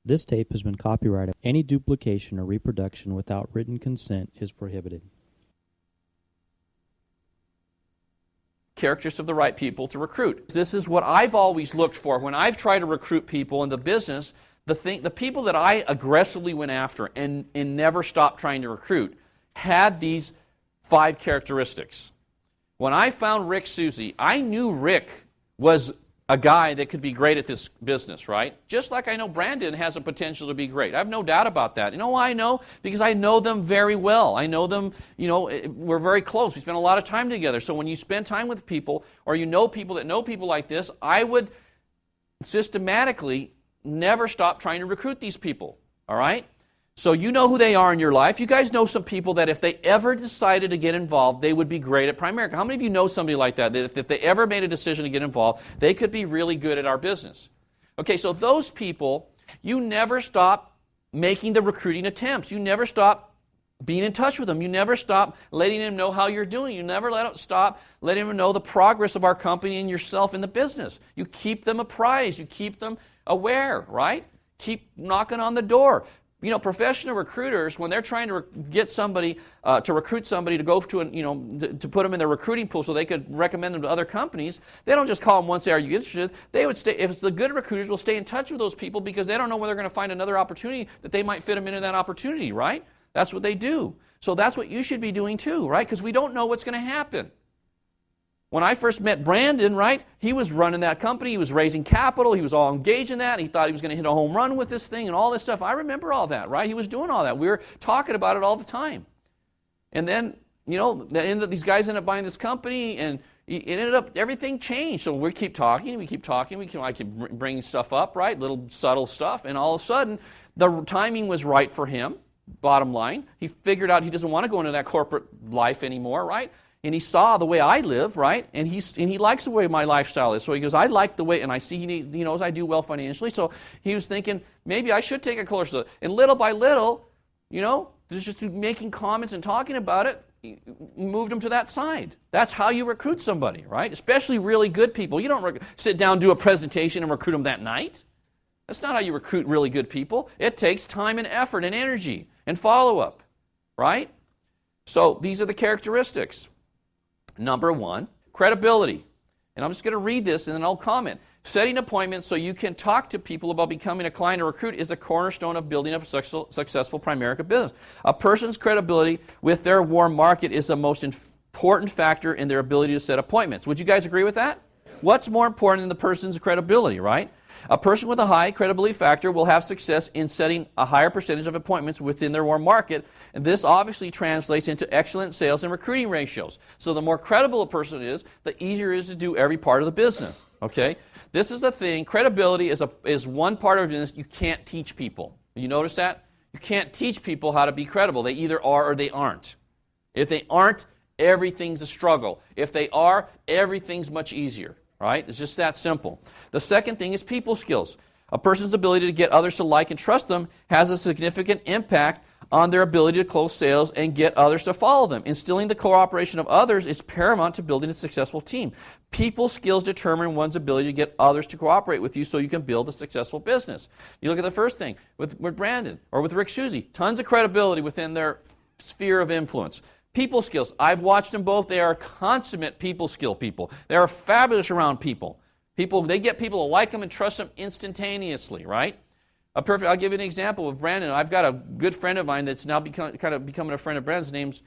This tape has been copyrighted. Any duplication or reproduction without written consent is prohibited. Characteristics of the right people to recruit. This is what I've always looked for when I've tried to recruit people in the business. The people that I aggressively went after and never stopped trying to recruit had these 5 characteristics. When I found Rick Susie, I knew Rick was a guy that could be great at this business, right? Just like I know Brandon has a potential to be great. I have no doubt about that. You know why I know? Because I know them very well. I know them, we're very close. We spend a lot of time together. So when you spend time with people, or you know people that know people like this, I would systematically never stop trying to recruit these people, all right? So you know who they are in your life. You guys know some people that if they ever decided to get involved, they would be great at Primerica. How many of you know somebody like that if they ever made a decision to get involved, they could be really good at our business? Okay, so those people, you never stop making the recruiting attempts. You never stop being in touch with them. You never stop letting them know how you're doing. You never stop letting them know the progress of our company and yourself in the business. You keep them apprised. You keep them aware, right? Keep knocking on the door. Professional recruiters, when they're trying to get somebody, to recruit somebody to go to, to put them in their recruiting pool so they could recommend them to other companies, they don't just call them once, say, are you interested? They would stay, if it's the good recruiters, will stay in touch with those people because they don't know when they're going to find another opportunity that they might fit them into that opportunity, right? That's what they do. So that's what you should be doing too, right? Because we don't know what's going to happen. When I first met Brandon, right, he was running that company, he was raising capital, he was all engaged in that, he thought he was going to hit a home run with this thing and all this stuff. I remember all that, right? He was doing all that. We were talking about it all the time. And then, these guys ended up buying this company, and it ended up, everything changed. So we keep talking, I keep bringing stuff up, right, little subtle stuff, and all of a sudden, the timing was right for him, bottom line. He figured out he doesn't want to go into that corporate life anymore, right? And he saw the way I live, right? And he likes the way my lifestyle is. So he goes, I like the way, and I see he knows I do well financially. So he was thinking, maybe I should take a closer look. And little by little, just making comments and talking about it, moved him to that side. That's how you recruit somebody, right? Especially really good people. You don't sit down, do a presentation, and recruit them that night. That's not how you recruit really good people. It takes time and effort and energy and follow-up, right? So these are the characteristics. Number 1, credibility. And I'm just going to read this and then I'll comment. Setting appointments so you can talk to people about becoming a client or recruit is a cornerstone of building up a successful Primerica business. A person's credibility with their warm market is the most important factor in their ability to set appointments. Would you guys agree with that? What's more important than the person's credibility, right? A person with a high credibility factor will have success in setting a higher percentage of appointments within their warm market, and this obviously translates into excellent sales and recruiting ratios. So the more credible a person is, the easier it is to do every part of the business, okay? This is the thing. Credibility is one part of business you can't teach people. You notice that? You can't teach people how to be credible. They either are or they aren't. If they aren't, everything's a struggle. If they are, everything's much easier. Right? It's just that simple. The second thing is people skills. A person's ability to get others to like and trust them has a significant impact on their ability to close sales and get others to follow them. Instilling the cooperation of others is paramount to building a successful team. People skills determine one's ability to get others to cooperate with you so you can build a successful business. You look at the first thing with Brandon or with Rick Susie. Tons of credibility within their sphere of influence. People skills. I've watched them both. They are consummate people skill people. They are fabulous around people. They get people to like them and trust them instantaneously, right? I'll give you an example of Brandon. I've got a good friend of mine that's now becoming a friend of Brandon's. His name's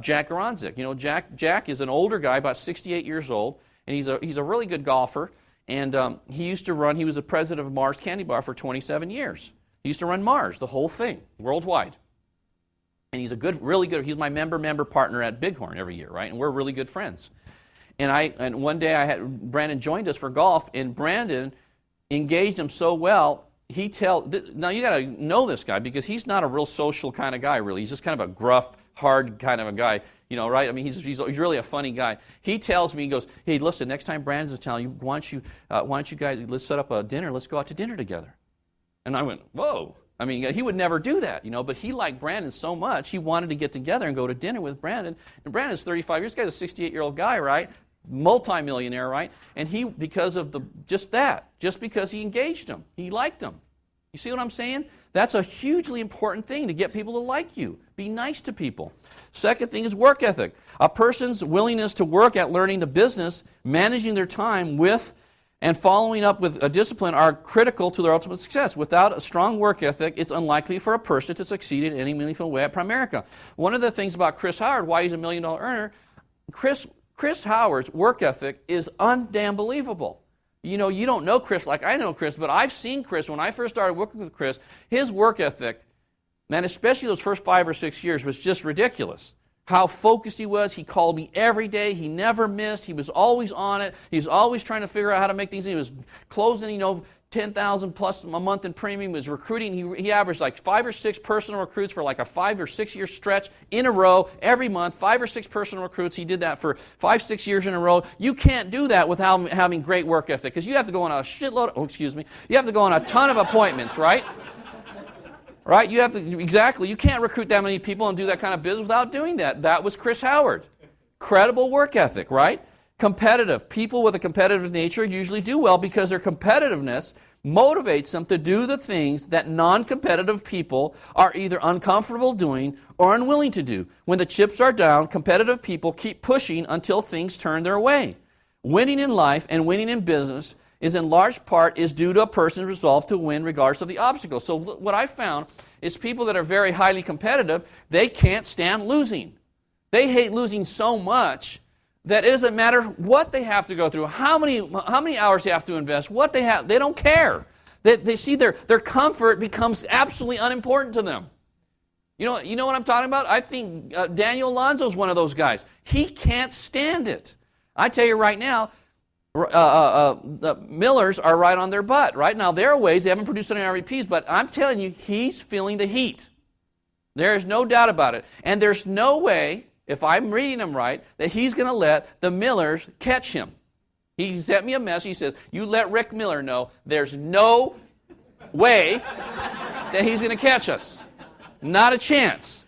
Jack Garanzik. Jack is an older guy, about 68 years old, and he's a really good golfer. And he was the president of Mars Candy Bar for 27 years. He used to run Mars, the whole thing, worldwide. And he's he's my member partner at Bighorn every year, right? And we're really good friends. And one day Brandon joined us for golf, and Brandon engaged him so well, now you got to know this guy because he's not a real social kind of guy, really. He's just kind of a gruff, hard kind of a guy, right? I mean, he's really a funny guy. He tells me, he goes, hey, listen, next time Brandon's telling you, why don't you guys, let's set up a dinner, let's go out to dinner together. And I went, whoa. I mean, he would never do that, but he liked Brandon so much, he wanted to get together and go to dinner with Brandon. And Brandon's 35 years, this guy's a 68-year-old guy, right? Multi-millionaire, right? And just because he engaged him, he liked him. You see what I'm saying? That's a hugely important thing to get people to like you. Be nice to people. Second thing is work ethic. A person's willingness to work at learning the business, managing their time with, and following up with a discipline are critical to their ultimate success. Without a strong work ethic, it's unlikely for a person to succeed in any meaningful way at Primerica. One of the things about Chris Howard, why he's $1 million earner, Chris Howard's work ethic is undamn believable. You know, you don't know Chris like I know Chris, but I've seen Chris. When I first started working with Chris, his work ethic, man, especially those first 5 or 6 years, was just ridiculous. How focused he was. He called me every day. He never missed. He was always on it. He was always trying to figure out how to make things. He was closing, 10,000 plus a month in premium. He was recruiting. He averaged like 5 or 6 personal recruits for like a 5 or 6 year stretch in a row every month. 5 or 6 personal recruits. He did that for 5, 6 years in a row. You can't do that without having great work ethic, because you have to go on a shitload. You have to go on a ton of appointments, right? Right? You have to, exactly. You can't recruit that many people and do that kind of business without doing that. That was Chris Howard. Credible work ethic, right? Competitive. People with a competitive nature usually do well because their competitiveness motivates them to do the things that non-competitive people are either uncomfortable doing or unwilling to do. When the chips are down, competitive people keep pushing until things turn their way. Winning in life and winning in business is in large part is due to a person's resolve to win regardless of the obstacles. So what I found is people that are very highly competitive, they can't stand losing. They hate losing so much that it doesn't matter what they have to go through, how many hours they have to invest, what they have, they don't care. They see their comfort becomes absolutely unimportant to them. You know what I'm talking about? I think Daniel Alonso's one of those guys. He can't stand it. I tell you right now, the Millers are right on their butt. Right now, their ways, they haven't produced any RVPs, but I'm telling you, he's feeling the heat. There is no doubt about it. And there's no way, if I'm reading him right, that he's going to let the Millers catch him. He sent me a message. He says, you let Rick Miller know there's no way that he's going to catch us. Not a chance.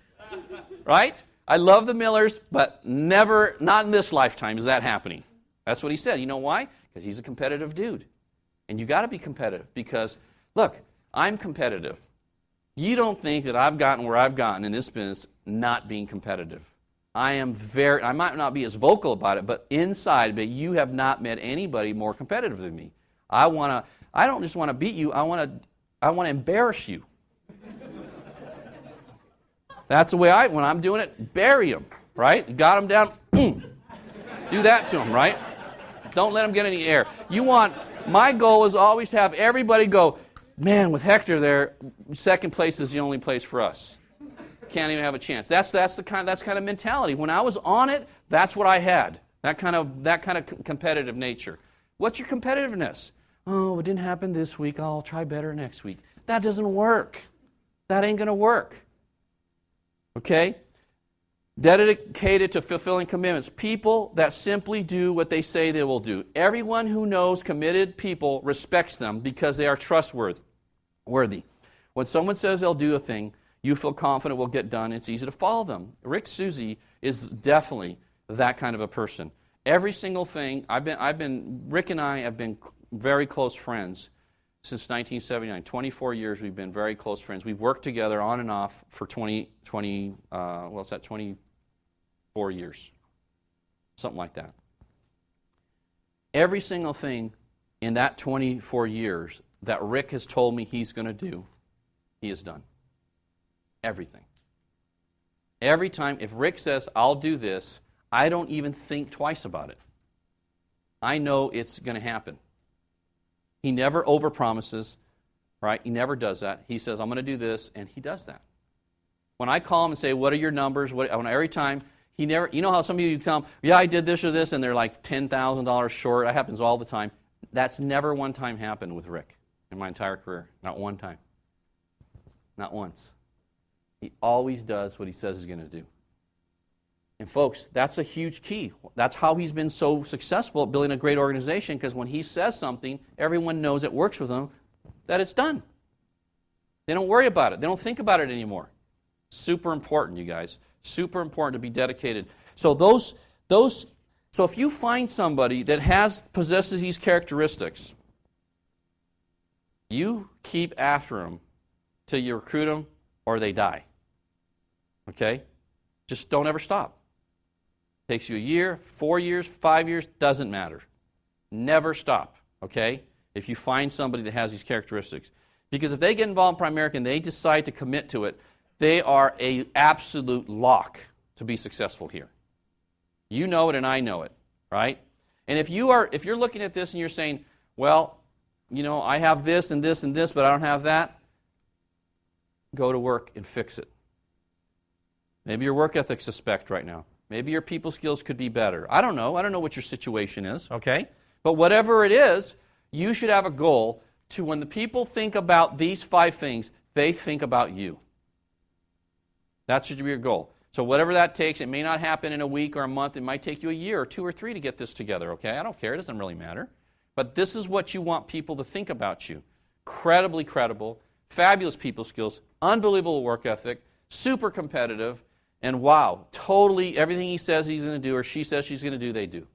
Right? I love the Millers, but never, not in this lifetime is that happening. That's what he said. You know why? Because he's a competitive dude. And you got to be competitive because, look, I'm competitive. You don't think that I've gotten where I've gotten in this business not being competitive. I might not be as vocal about it, but inside, but you have not met anybody more competitive than me. I don't just want to beat you, I want to embarrass you. That's the way when I'm doing it, bury them, right? Got them down, do that to them, right? Don't let them get any air. My goal is always to have everybody go, man, with Hector there, second place is the only place for us. Can't even have a chance. That's kind of mentality. When I was on it, that's what I had. That kind of competitive nature. What's your competitiveness? Oh, it didn't happen this week. I'll try better next week. That doesn't work. That ain't going to work. Okay? Dedicated to fulfilling commitments. People that simply do what they say they will do. Everyone who knows committed people respects them because they are trustworthy. When someone says they'll do a thing, you feel confident will get done. It's easy to follow them. Rick Susie is definitely that kind of a person. Every single thing, Rick and I have been very close friends since 1979. 24 years we've been very close friends. We've worked together on and off for 24 years. Something like that. Every single thing in that 24 years that Rick has told me he's going to do, he has done. Everything. Every time, if Rick says, I'll do this, I don't even think twice about it. I know it's going to happen. He never overpromises, right? He never does that. He says, I'm going to do this, and he does that. When I call him and say, what are your numbers? Every time, he never, you know how some of you tell him, yeah, I did this or this, and they're like $10,000 short. That happens all the time. That's never one time happened with Rick in my entire career. Not one time. Not once. He always does what he says he's going to do. And folks, that's a huge key. That's how he's been so successful at building a great organization, because when he says something, everyone knows it works with him, that it's done. They don't worry about it. They don't think about it anymore. Super important, you guys. Super important to be dedicated. So so if you find somebody that possesses these characteristics, You keep after them till you recruit them or they die. Okay? Just don't ever stop. Takes you a year, 4 years, 5 years, doesn't matter. Never stop, okay? If you find somebody that has these characteristics. Because if they get involved in Primerica and they decide to commit to it, they are an absolute lock to be successful here. You know it and I know it, right? And if you're looking at this and you're saying, well, you know, I have this and this and this, but I don't have that, go to work and fix it. Maybe your work ethic's suspect right now. Maybe your people skills could be better. I don't know. I don't know what your situation is, okay? But whatever it is, you should have a goal to when the people think about these 5 things, they think about you. That should be your goal. So whatever that takes, it may not happen in a week or a month. It might take you a year or 2 or 3 to get this together, okay? I don't care. It doesn't really matter. But this is what you want people to think about you. Incredibly credible, fabulous people skills, unbelievable work ethic, super competitive, and wow, totally everything he says he's going to do or she says she's going to do, they do.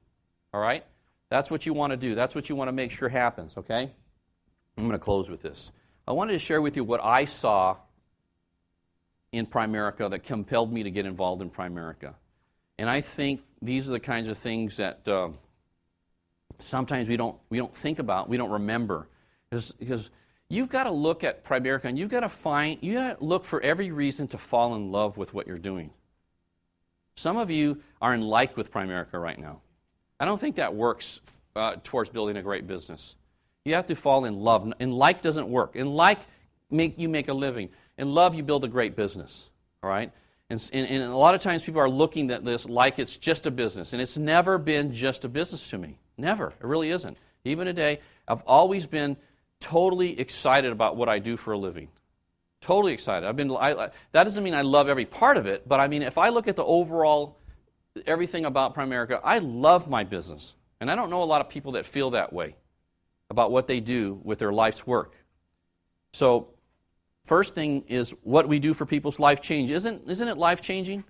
All right? That's what you want to do. That's what you want to make sure happens, okay? I'm going to close with this. I wanted to share with you what I saw in Primerica that compelled me to get involved in Primerica. And I think these are the kinds of things that sometimes we don't think about, we don't remember. Because you've got to look at Primerica and you've got to look for every reason to fall in love with what you're doing. Some of you are in like with Primerica right now. I don't think that works towards building a great business. You have to fall in love. In like doesn't work. In like, you make a living. In love, you build a great business. All right? And a lot of times people are looking at this like it's just a business. And it's never been just a business to me. Never. It really isn't. Even today, I've always been totally excited about what I do for a living. Totally excited. That doesn't mean I love every part of it, but I mean, if I look at the overall, everything about Primerica, I love my business. And I don't know a lot of people that feel that way about what they do with their life's work. So, first thing is what we do for people's life change. Isn't it life-changing?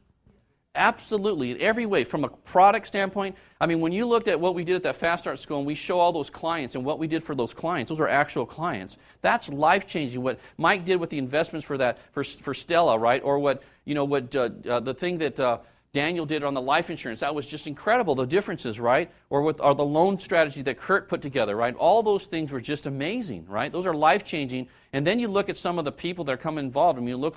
Absolutely, in every way. From a product standpoint, I mean, when you looked at what we did at that Fast Start School and we show all those clients and what we did for those clients, those are actual clients. That's life-changing. What Mike did with the investments for that, for Stella, right? Or the thing that Daniel did on the life insurance, that was just incredible, the differences, right? Or the loan strategy that Kurt put together, right? All those things were just amazing, right? Those are life-changing. And then you look at some of the people that are coming involved. I mean, look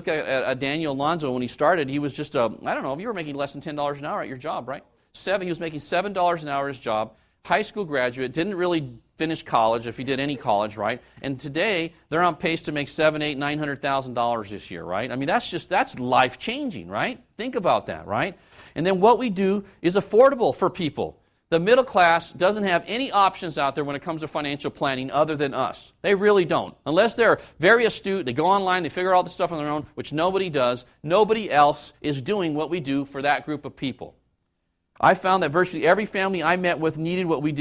at Daniel Alonzo when he started. He was just I don't know, if you were making less than $10 an hour at your job, right? He was making $7 an hour at his job, high school graduate, didn't really finish college if he did any college, right? And today, they're on pace to make $700,000, $800,000, $900,000 this year, right? I mean, that's life-changing, right? Think about that, right? And then what we do is affordable for people. The middle class doesn't have any options out there when it comes to financial planning other than us. They really don't. Unless they're very astute, they go online, they figure out all this stuff on their own, which nobody does. Nobody else is doing what we do for that group of people. I found that virtually every family I met with needed what we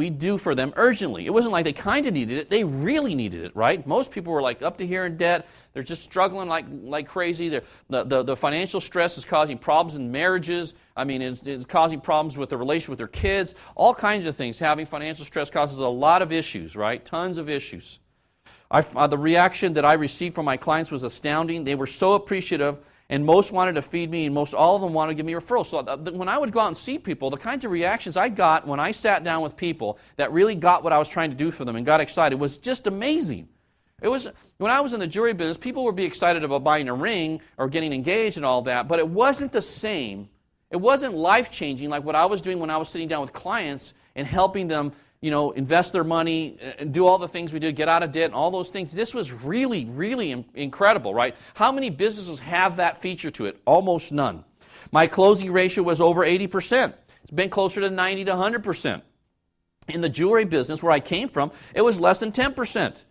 do for them urgently. It wasn't like they kind of needed it, they really needed it, right? Most people were like up to here in debt. They're just struggling like crazy. The financial stress is causing problems in marriages. I mean, it's causing problems with the relation with their kids. All kinds of things. Having financial stress causes a lot of issues, right? Tons of issues. The reaction that I received from my clients was astounding. They were so appreciative, and most wanted to feed me, and most all of them wanted to give me referrals. So when I would go out and see people, the kinds of reactions I got when I sat down with people that really got what I was trying to do for them and got excited was just amazing. It was when I was in the jewelry business, people would be excited about buying a ring or getting engaged and all that, but it wasn't the same. It wasn't life-changing like what I was doing when I was sitting down with clients and helping them, invest their money and do all the things we did, get out of debt and all those things. This was really, really incredible, right? How many businesses have that feature to it? Almost none. My closing ratio was over 80%. It's been closer to 90 to 100%. In the jewelry business where I came from, it was less than 10%.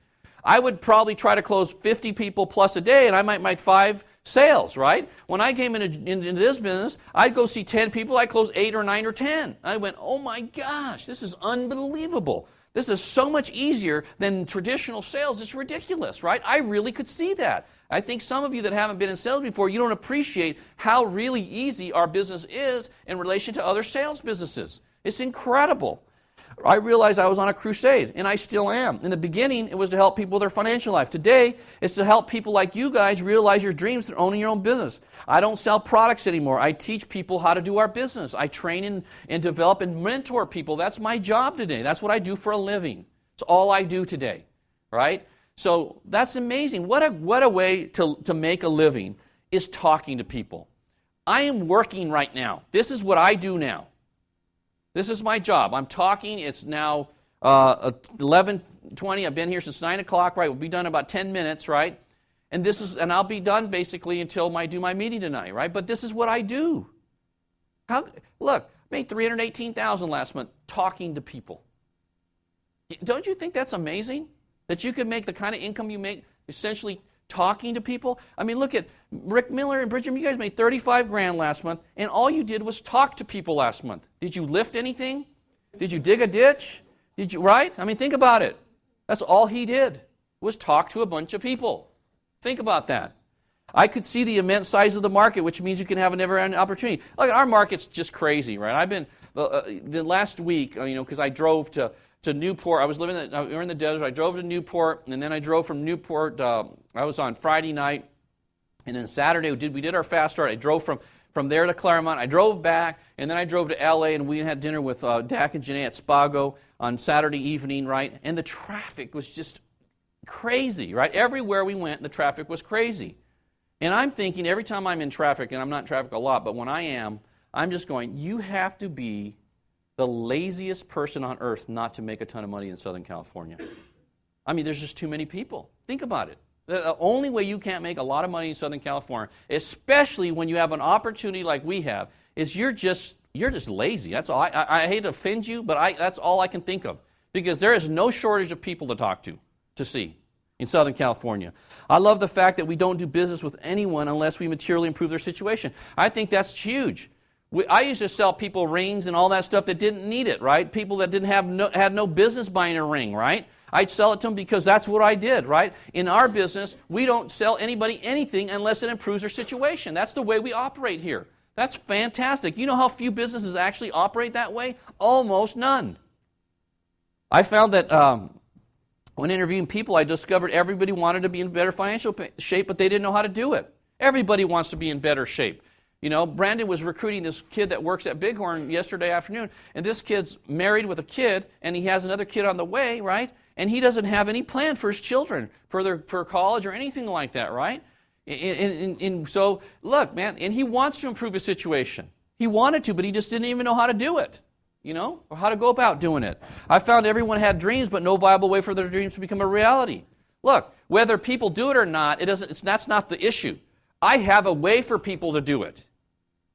I would probably try to close 50 people plus a day, and I might make 5 sales, right? When I came into this business, I'd go see 10 people, I'd close 8 or 9 or 10. I went, oh my gosh, this is unbelievable. This is so much easier than traditional sales. It's ridiculous, right? I really could see that. I think some of you that haven't been in sales before, you don't appreciate how really easy our business is in relation to other sales businesses. It's incredible. I realized I was on a crusade, and I still am. In the beginning, it was to help people with their financial life. Today, it's to help people like you guys realize your dreams through owning your own business. I don't sell products anymore. I teach people how to do our business. I train and develop and mentor people. That's my job today. That's what I do for a living. It's all I do today, right? So that's amazing. What a way to make a living is talking to people. I am working right now. This is what I do now. This is my job. I'm talking. It's now 11:20. I've been here since 9 o'clock, right? We'll be done in about 10 minutes, right? And I'll be done basically until I do my meeting tonight, right? But this is what I do. Look, made $318,000 last month talking to people. Don't you think that's amazing? That you could make the kind of income you make essentially talking to people? I mean, look at Rick Miller and Bridget. You guys made $35,000 last month, and all you did was talk to people last month. Did you lift anything? Did you dig a ditch? Did you, right? I mean, think about it. That's all he did, was talk to a bunch of people. Think about that. I could see the immense size of the market, which means you can have a never-ending opportunity. Look, our market's just crazy, right? I've been, the last week, because I drove to Newport. I was we were in the desert. I drove to Newport, and then I drove from Newport. I was on Friday night, and then Saturday we did our fast start. I drove from there to Claremont. I drove back, and then I drove to L.A., and we had dinner with Dak and Janae at Spago on Saturday evening, right? And the traffic was just crazy, right? Everywhere we went, the traffic was crazy. And I'm thinking every time I'm in traffic, and I'm not in traffic a lot, but when I am, I'm just going, you have to be the laziest person on earth not to make a ton of money in Southern California. I mean, there's just too many people. Think about it. The only way you can't make a lot of money in Southern California, especially when you have an opportunity like we have, is you're just lazy. That's all. I hate to offend you, but that's all I can think of, because there is no shortage of people to talk to see in Southern California. I love the fact that we don't do business with anyone unless we materially improve their situation. I think that's huge. I used to sell people rings and all that stuff that didn't need it, right? People that had no business buying a ring, right? I'd sell it to them because that's what I did, right? In our business, we don't sell anybody anything unless it improves their situation. That's the way we operate here. That's fantastic. You know how few businesses actually operate that way? Almost none. I found that when interviewing people, I discovered everybody wanted to be in better financial shape, but they didn't know how to do it. Everybody wants to be in better shape. You know, Brandon was recruiting this kid that works at Bighorn yesterday afternoon, and this kid's married with a kid, and he has another kid on the way, right? And he doesn't have any plan for his children, for college or anything like that, right? And so, look, man, and he wants to improve his situation. He wanted to, but he just didn't even know how to do it, or how to go about doing it. I found everyone had dreams, but no viable way for their dreams to become a reality. Look, whether people do it or not, that's not the issue. I have a way for people to do it.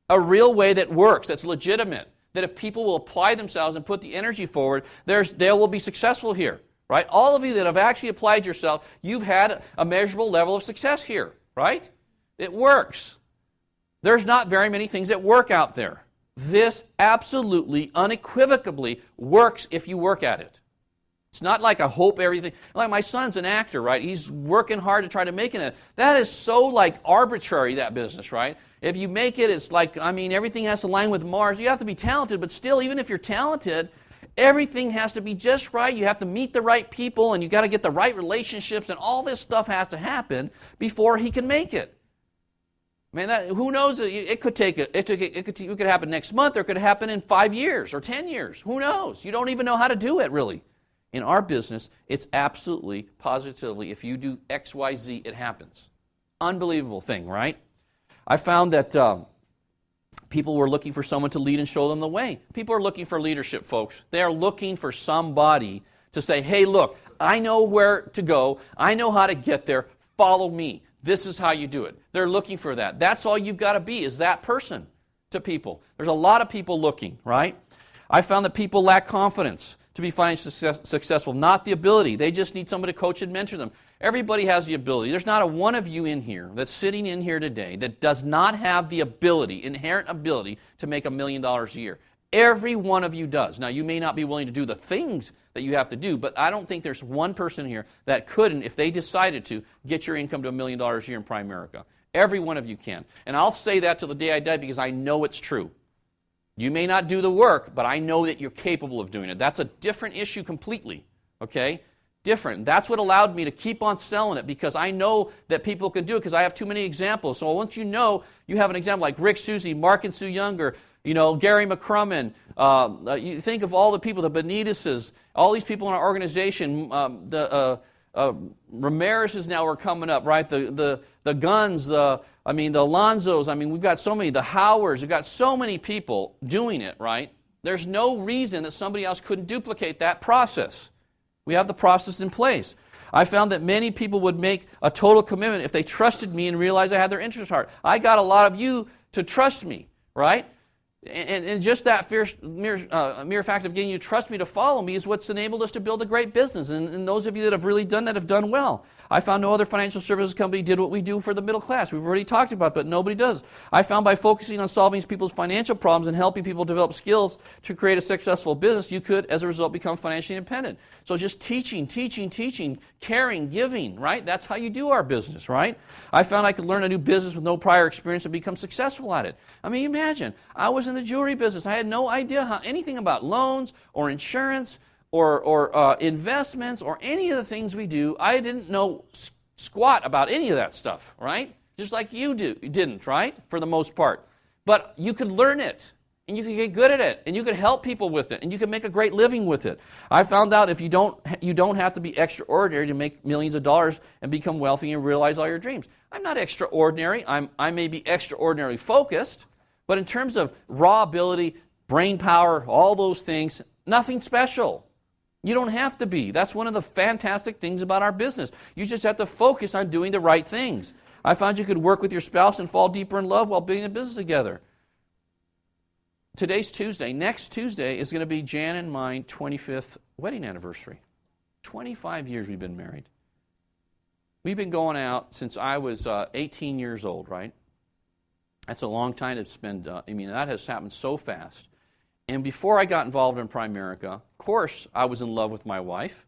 A real way that works, that's legitimate, that if people will apply themselves and put the energy forward, they will be successful here, right? All of you that have actually applied yourself, you've had a measurable level of success here, right? It works. There's not very many things that work out there. This absolutely, unequivocally works if you work at it. It's not like I hope everything. Like my son's an actor, right? He's working hard to try to make it. That is so arbitrary, that business, right? If you make it, it's everything has to line with Mars. You have to be talented, but still, even if you're talented, everything has to be just right. You have to meet the right people, and you got to get the right relationships, and all this stuff has to happen before he can make it. Man, who knows? It could happen next month, or it could happen in 5 years or 10 years. Who knows? You don't even know how to do it, really. In our business, it's absolutely, positively, if you do X, Y, Z, it happens. Unbelievable thing, right? I found that people were looking for someone to lead and show them the way. People are looking for leadership, folks. They are looking for somebody to say, hey, look, I know where to go. I know how to get there. Follow me. This is how you do it. They're looking for that. That's all you've got to be, is that person to people. There's a lot of people looking, right? I found that people lack confidence to be financially successful, not the ability. They just need somebody to coach and mentor them. Everybody has the ability. There's not a one of you in here that's sitting in here today that does not have the ability, inherent ability, to make $1 million a year. Every one of you does. Now, you may not be willing to do the things that you have to do, but I don't think there's one person here that couldn't, if they decided to, get your income to $1 million a year in Prime America. Every one of you can. And I'll say that till the day I die because I know it's true. You may not do the work, but I know that you're capable of doing it. That's a different issue completely, okay? Different. That's what allowed me to keep on selling it, because I know that people can do it because I have too many examples. So once you know you have an example like Rick, Susie, Mark and Sue Younger, Gary McCrumman, you think of all the people, the Benitez's, all these people in our organization, Ramirez's now are coming up, right? The Guns, the Alonzos, we've got so many, the Howards, we've got so many people doing it, right? There's no reason that somebody else couldn't duplicate that process. We have the process in place. I found that many people would make a total commitment if they trusted me and realized I had their interest at heart. I got a lot of you to trust me, right? And just that mere fact of getting you to trust me to follow me is what's enabled us to build a great business. And those of you that have really done that have done well. I found no other financial services company did what we do for the middle class. We've already talked about it, but nobody does. I found by focusing on solving people's financial problems and helping people develop skills to create a successful business, you could, as a result, become financially independent. So just teaching, caring, giving, right? That's how you do our business, right? I found I could learn a new business with no prior experience and become successful at it. Imagine, I was in the jewelry business. I had no idea anything about loans or insurance or investments or any of the things we do. I didn't know squat about any of that stuff, right? Just like you didn't, right? For the most part. But you could learn it, and you could get good at it, and you could help people with it, and you could make a great living with it. I found out if you don't have to be extraordinary to make millions of dollars and become wealthy and realize all your dreams. I'm not extraordinary. I may be extraordinarily focused, but in terms of raw ability, brain power, all those things, nothing special. You don't have to be. That's one of the fantastic things about our business. You just have to focus on doing the right things. I found you could work with your spouse and fall deeper in love while building a business together. Today's Tuesday. Next Tuesday is going to be Jan and mine 25th wedding anniversary. 25 years we've been married. We've been going out since I was 18 years old, right? That's a long time to spend. That has happened so fast. And before I got involved in Primerica, of course, I was in love with my wife.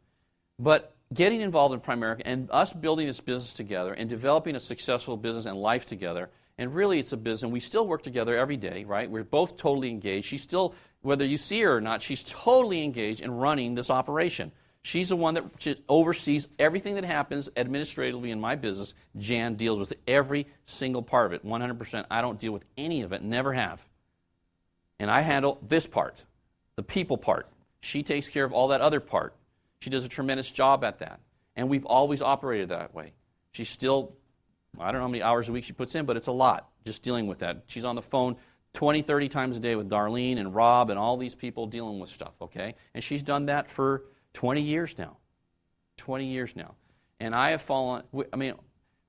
But getting involved in Primerica and us building this business together and developing a successful business and life together, and really it's a business, and we still work together every day, right? We're both totally engaged. She's still, whether you see her or not, she's totally engaged in running this operation. She's the one that oversees everything that happens administratively in my business. Jan deals with every single part of it, 100%. I don't deal with any of it, never have. And I handle this part, the people part. She takes care of all that other part. She does a tremendous job at that. And we've always operated that way. She's still, I don't know how many hours a week she puts in, but it's a lot just dealing with that. She's on the phone 20, 30 times a day with Darlene and Rob and all these people dealing with stuff, okay? And she's done that for 20 years now. 20 years now. And I have fallen,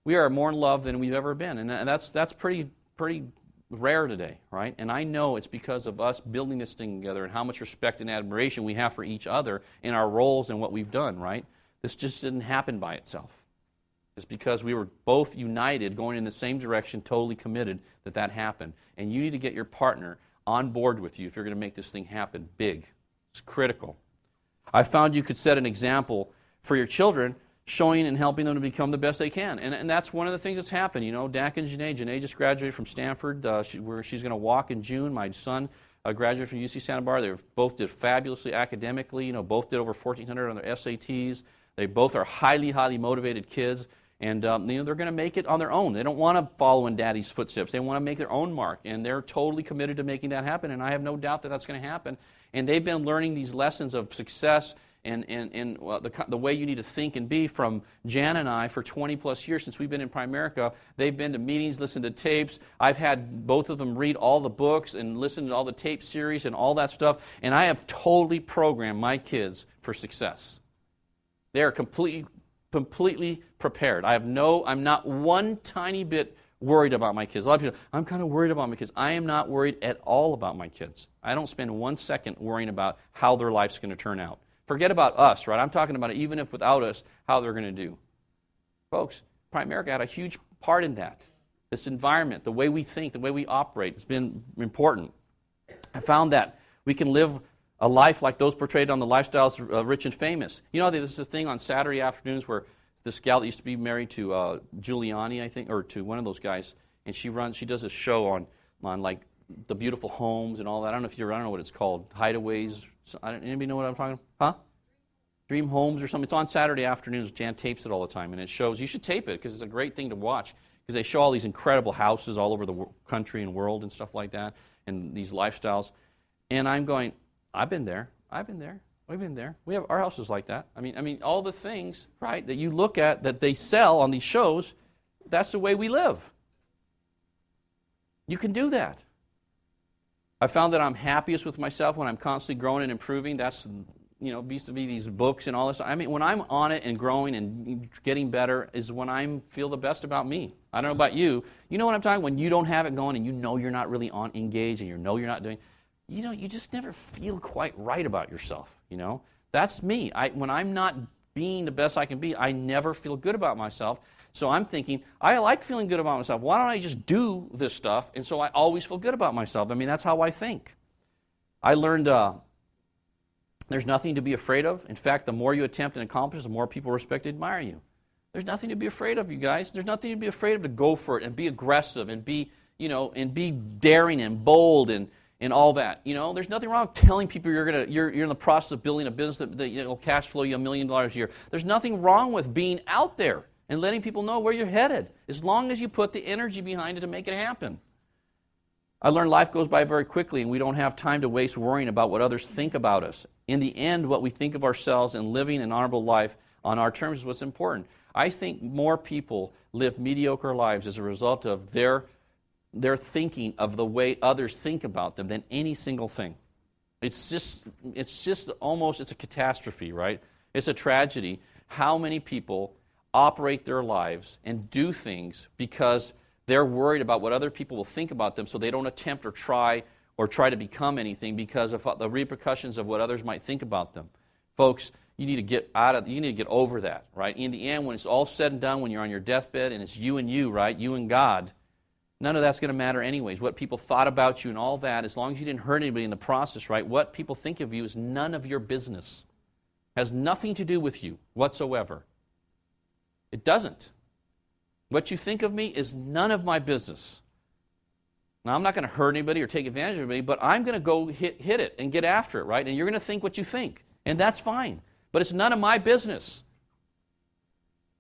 we are more in love than we've ever been. And that's pretty rare today, right? And I know it's because of us building this thing together and how much respect and admiration we have for each other in our roles and what we've done, right? This just didn't happen by itself. It's because we were both united, going in the same direction, totally committed that happened. And you need to get your partner on board with you if you're going to make this thing happen big. It's critical. I found you could set an example for your children, showing and helping them to become the best they can. And that's one of the things that's happened. Dak and Janae. Janae just graduated from Stanford, where she's going to walk in June. My son graduated from UC Santa Barbara. They both did fabulously academically. Both did over 1,400 on their SATs. They both are highly, highly motivated kids. And they're going to make it on their own. They don't want to follow in Daddy's footsteps. They want to make their own mark. And they're totally committed to making that happen. And I have no doubt that that's going to happen. And they've been learning these lessons of success and the way you need to think and be from Jan and I for 20 plus years since we've been in Primerica. They've been to meetings, listened to tapes. I've had both of them read all the books and listen to all the tape series and all that stuff. And I have totally programmed my kids for success. They are completely prepared. I'm not one tiny bit worried about my kids. A lot of people, I'm kind of worried about my kids. I am not worried at all about my kids. I don't spend 1 second worrying about how their life's going to turn out. Forget about us, right? I'm talking about even if without us, how they're going to do. Folks, Primerica had a huge part in that. This environment, the way we think, the way we operate, has been important. I found that we can live a life like those portrayed on the Lifestyles Rich and Famous. There's this thing on Saturday afternoons where this gal that used to be married to Giuliani, I think, or to one of those guys, and she does a show on like the beautiful homes and all that. I don't know if I don't know what it's called, hideaways. Anybody know what I'm talking about? Huh? Dream Homes or something. It's on Saturday afternoons. Jan tapes it all the time, and it shows. You should tape it because it's a great thing to watch because they show all these incredible houses all over the country and world and stuff like that, and these lifestyles. And I'm going, I've been there. We've been there. We have our houses like that. I mean, all the things, right, that you look at that they sell on these shows. That's the way we live. You can do that. I found that I'm happiest with myself when I'm constantly growing and improving. That's, vis-a-vis these books and all this. I mean, when I'm on it and growing and getting better is when I feel the best about me. I don't know about you. You know what I'm talking about? When you don't have it going and you know you're not really engaged and you know you're not doing, you just never feel quite right about yourself, That's me. When I'm not being the best I can be, I never feel good about myself. So I'm thinking, I like feeling good about myself. Why don't I just do this stuff? And so I always feel good about myself. I mean, that's how I think. I learned there's nothing to be afraid of. In fact, the more you attempt and accomplish, the more people respect and admire you. There's nothing to be afraid of, you guys. There's nothing to be afraid of to go for it and be aggressive and be, and be daring and bold and all that. There's nothing wrong with telling people you're in the process of building a business that will cash flow you $1 million a year. There's nothing wrong with being out there and letting people know where you're headed, as long as you put the energy behind it to make it happen. I learned life goes by very quickly, and we don't have time to waste worrying about what others think about us. In the end, what we think of ourselves and living an honorable life on our terms is what's important. I think more people live mediocre lives as a result of their thinking of the way others think about them than any single thing. It's just almost, it's a catastrophe, right? It's a tragedy how many people operate their lives and do things because they're worried about what other people will think about them, so they don't attempt or try to become anything because of the repercussions of what others might think about them. Folks, you need to get over that, right? In the end, when it's all said and done, when you're on your deathbed and it's you and you, right? You and God, none of that's going to matter anyways. What people thought about you and all that, as long as you didn't hurt anybody in the process, right? What people think of you is none of your business. Has nothing to do with you whatsoever. It doesn't. What you think of me is none of my business. Now, I'm not going to hurt anybody or take advantage of anybody, but I'm going to go hit it and get after it, right? And you're going to think what you think, and that's fine. But it's none of my business.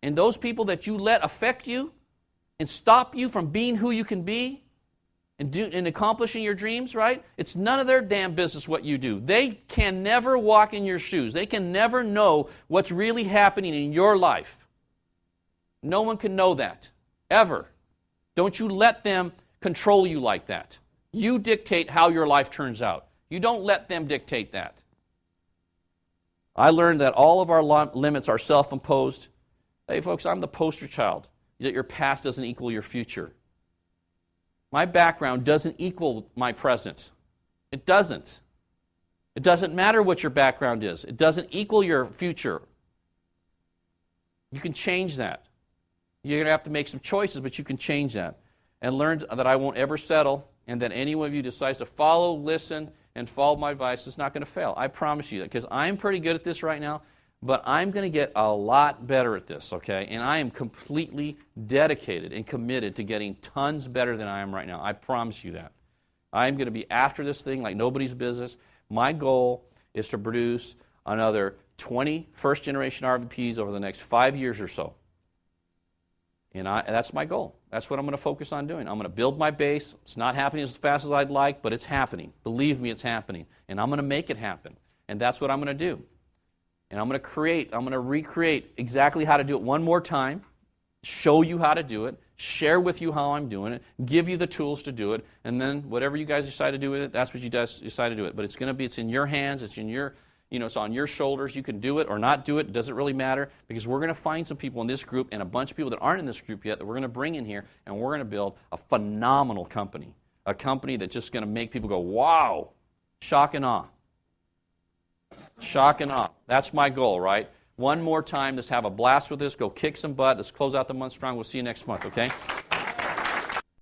And those people that you let affect you and stop you from being who you can be and accomplishing your dreams, right? It's none of their damn business what you do. They can never walk in your shoes. They can never know what's really happening in your life. No one can know that, ever. Don't you let them control you like that. You dictate how your life turns out. You don't let them dictate that. I learned that all of our limits are self-imposed. Hey, folks, I'm the poster child that your past doesn't equal your future. My background doesn't equal my present. It doesn't. It doesn't matter what your background is. It doesn't equal your future. You can change that. You're going to have to make some choices, but you can change that. And learn that I won't ever settle, and that any one of you decides to follow, listen, and follow my advice is not going to fail. I promise you that, because I'm pretty good at this right now, but I'm going to get a lot better at this, okay? And I am completely dedicated and committed to getting tons better than I am right now. I promise you that. I'm going to be after this thing like nobody's business. My goal is to produce another 20 first-generation RVPs over the next 5 years or so. And that's my goal. That's what I'm going to focus on doing. I'm going to build my base. It's not happening as fast as I'd like, but it's happening. Believe me, it's happening. And I'm going to make it happen. And that's what I'm going to do. And I'm going to recreate exactly how to do it one more time, show you how to do it, share with you how I'm doing it, give you the tools to do it, and then whatever you guys decide to do with it, that's what you decide to do it. But it's in your hands, it's on your shoulders. You can do it or not do it. It doesn't really matter, because we're going to find some people in this group and a bunch of people that aren't in this group yet that we're going to bring in here, and we're going to build a phenomenal company, a company that's just going to make people go, wow, shock and awe. Shock and awe. That's my goal, right? One more time, let's have a blast with this. Go kick some butt. Let's close out the month strong. We'll see you next month, okay?